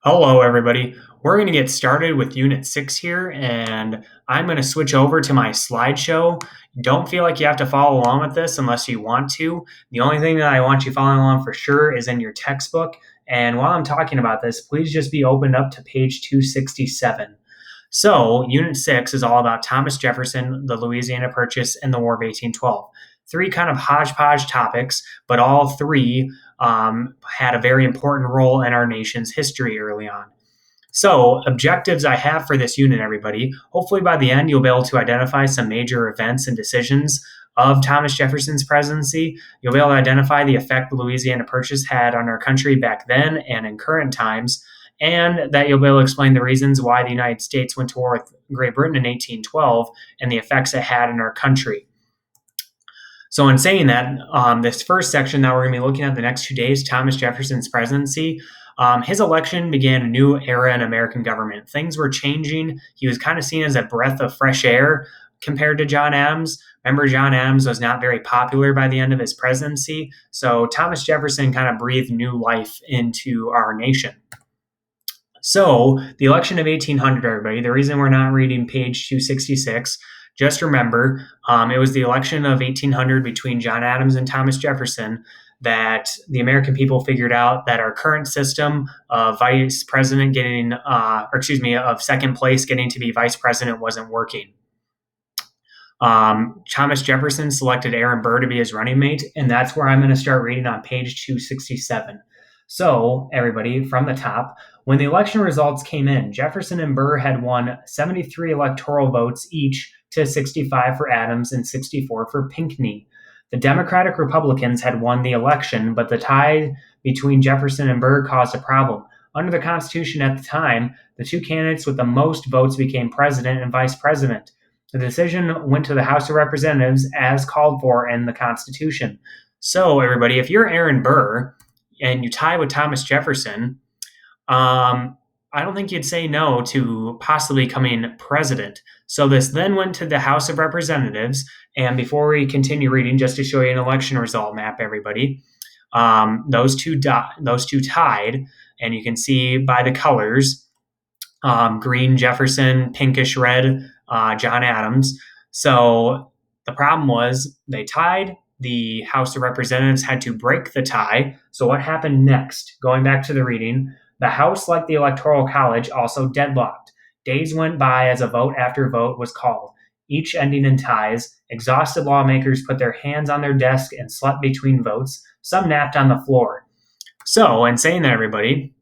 Hello, everybody. We're going to get started with Unit 6 here, and I'm going to switch over to my slideshow. Don't feel like you have to follow along with this unless you want to. The only thing that I want you following along for sure is in your textbook. And while I'm talking about this, please just be opened up to page 267. So, Unit 6 is all about Thomas Jefferson, the Louisiana Purchase, and the War of 1812. Three kind of hodgepodge topics, but all three had a very important role in our nation's history early on. So, objectives I have for this unit, everybody. Hopefully, by the end, you'll be able to identify some major events and decisions of Thomas Jefferson's presidency. You'll be able to identify the effect the Louisiana Purchase had on our country back then and in current times, and that you'll be able to explain the reasons why the United States went to war with Great Britain in 1812 and the effects it had in our country. So, in saying that, this first section that we're going to be looking at the next 2 days, Thomas Jefferson's presidency, his election began a new era in American government. Things were changing. He was kind of seen as a breath of fresh air compared to John Adams. Remember, John Adams was not very popular by the end of his presidency. So, Thomas Jefferson kind of breathed new life into our nation. So, the election of 1800, everybody, the reason we're not reading page 266, just remember, it was the election of 1800 between John Adams and Thomas Jefferson that the American people figured out that our current system of vice president of second place getting to be vice president wasn't working. Thomas Jefferson selected Aaron Burr to be his running mate, and that's where I'm going to start reading on page 267. So, everybody, from the top, when the election results came in, Jefferson and Burr had won 73 electoral votes each to 65 for Adams and 64 for Pinckney. The Democratic Republicans had won the election, but the tie between Jefferson and Burr caused a problem. Under the Constitution at the time, the two candidates with the most votes became president and vice president. The decision went to the House of Representatives as called for in the Constitution. So, everybody, if you're Aaron Burr and you tie with Thomas Jefferson, I don't think you'd say no to possibly becoming president. So this then went to the House of Representatives. And before we continue reading, just to show you an election result map, everybody, those two tied, and you can see by the colors, green Jefferson, pinkish red John Adams. So the problem was they tied. The House of Representatives had to break the tie. So what happened next? Going back to the reading, the House, like the Electoral College, also deadlocked. Days went by as a vote after vote was called, each ending in ties. Exhausted lawmakers put their hands on their desk and slept between votes. Some napped on the floor. So, in saying that, everybody,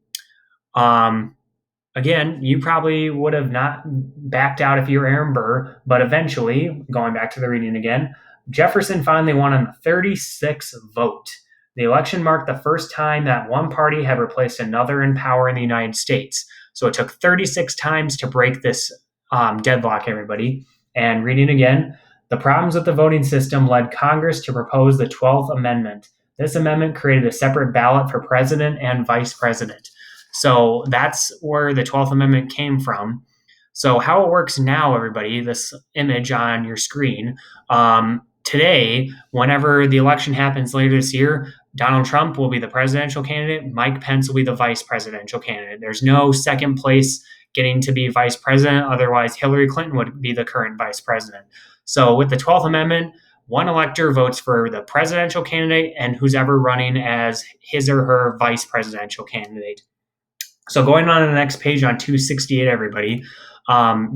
again, you probably would have not backed out if you were Aaron Burr, but eventually, going back to the reading again, Jefferson finally won on the 36th vote. The election marked the first time that one party had replaced another in power in the United States. So it took 36 times to break this deadlock, everybody. And reading again, the problems with the voting system led Congress to propose the 12th Amendment. This amendment created a separate ballot for president and vice president. So that's where the 12th Amendment came from. So how it works now, everybody, this image on your screen, today, whenever the election happens later this year, Donald Trump will be the presidential candidate. Mike Pence will be the vice presidential candidate. There's no second place getting to be vice president. Otherwise, Hillary Clinton would be the current vice president. So with the 12th Amendment, one elector votes for the presidential candidate and who's ever running as his or her vice presidential candidate. So going on to the next page on 268, everybody,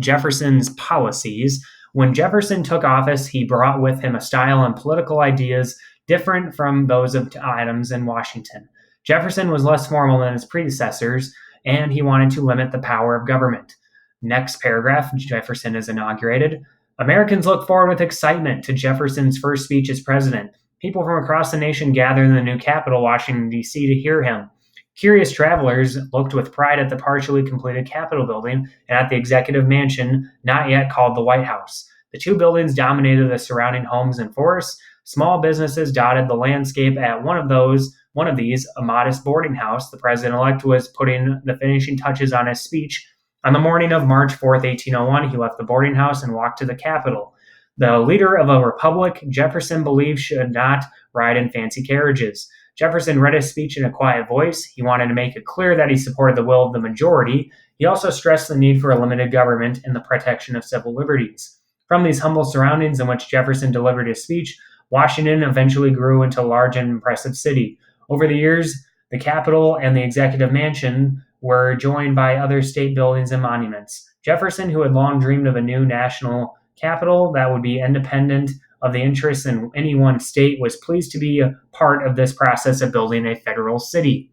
Jefferson's policies. When Jefferson took office, he brought with him a style and political ideas different from those of Adams and Washington. Jefferson was less formal than his predecessors, and he wanted to limit the power of government. Next paragraph, Jefferson is inaugurated. Americans look forward with excitement to Jefferson's first speech as president. People from across the nation gathered in the new capital, Washington, D.C., to hear him. Curious travelers looked with pride at the partially completed Capitol building and at the executive mansion, not yet called the White House. The two buildings dominated the surrounding homes and forests. Small businesses dotted the landscape. At one of these, a modest boarding house, the president-elect was putting the finishing touches on his speech. On the morning of March 4th, 1801, he left the boarding house and walked to the Capitol. The leader of a republic, Jefferson believed, should not ride in fancy carriages. Jefferson read his speech in a quiet voice. He wanted to make it clear that he supported the will of the majority. He also stressed the need for a limited government and the protection of civil liberties. From these humble surroundings in which Jefferson delivered his speech, Washington eventually grew into a large and impressive city. Over the years, the Capitol and the Executive Mansion were joined by other state buildings and monuments. Jefferson, who had long dreamed of a new national capital that would be independent of the interests in any one state, was pleased to be a part of this process of building a federal city.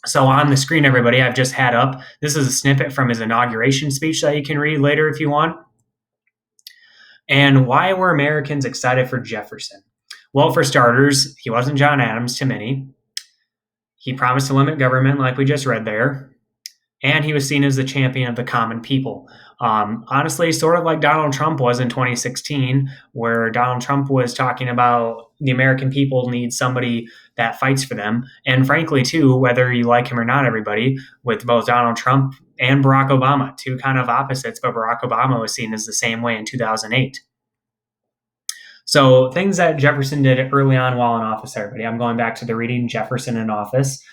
So on the screen, everybody, I've just had up, this is a snippet from his inauguration speech that you can read later if you want. And why were Americans excited for Jefferson? Well, for starters, he wasn't John Adams to many. He promised to limit government, like we just read there. And he was seen as the champion of the common people. Honestly, sort of like Donald Trump was in 2016, where Donald Trump was talking about the American people need somebody that fights for them. And frankly, too, whether you like him or not, everybody, with both Donald Trump and Barack Obama, two kind of opposites, but Barack Obama was seen as the same way in 2008. So things that Jefferson did early on while in office, everybody. I'm going back to the reading Jefferson in office.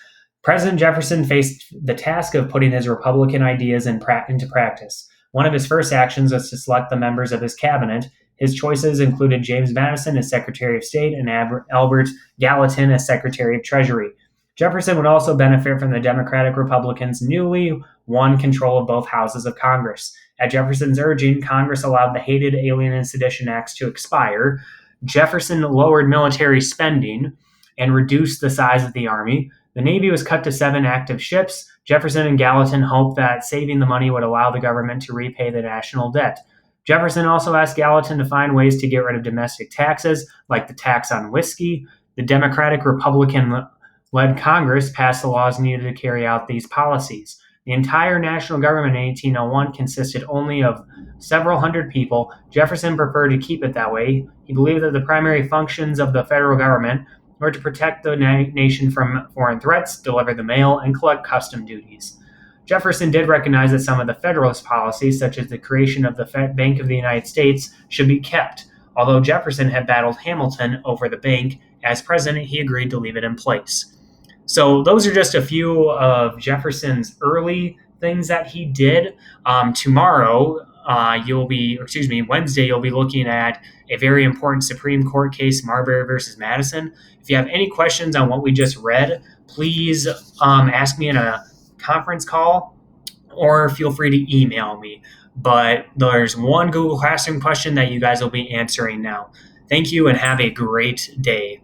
President Jefferson faced the task of putting his Republican ideas into practice. One of his first actions was to select the members of his cabinet. His choices included James Madison as Secretary of State and Albert Gallatin as Secretary of Treasury. Jefferson would also benefit from the Democratic Republicans' newly won control of both houses of Congress. At Jefferson's urging, Congress allowed the hated Alien and Sedition Acts to expire. Jefferson lowered military spending and reduced the size of the Army. The Navy was cut to 7 active ships. Jefferson and Gallatin hoped that saving the money would allow the government to repay the national debt. Jefferson also asked Gallatin to find ways to get rid of domestic taxes, like the tax on whiskey. The Democratic Republican-led Congress passed the laws needed to carry out these policies. The entire national government in 1801 consisted only of several hundred people. Jefferson preferred to keep it that way. He believed that the primary functions of the federal government were to protect the nation from foreign threats, deliver the mail, and collect custom duties. Jefferson did recognize that some of the Federalist policies, such as the creation of the Bank of the United States, should be kept. Although Jefferson had battled Hamilton over the bank, as president, he agreed to leave it in place. So those are just a few of Jefferson's early things that he did. Tomorrow, Wednesday, you'll be looking at a very important Supreme Court case, Marbury versus Madison. If you have any questions on what we just read, please ask me in a conference call or feel free to email me. But there's one Google Classroom question that you guys will be answering now. Thank you and have a great day.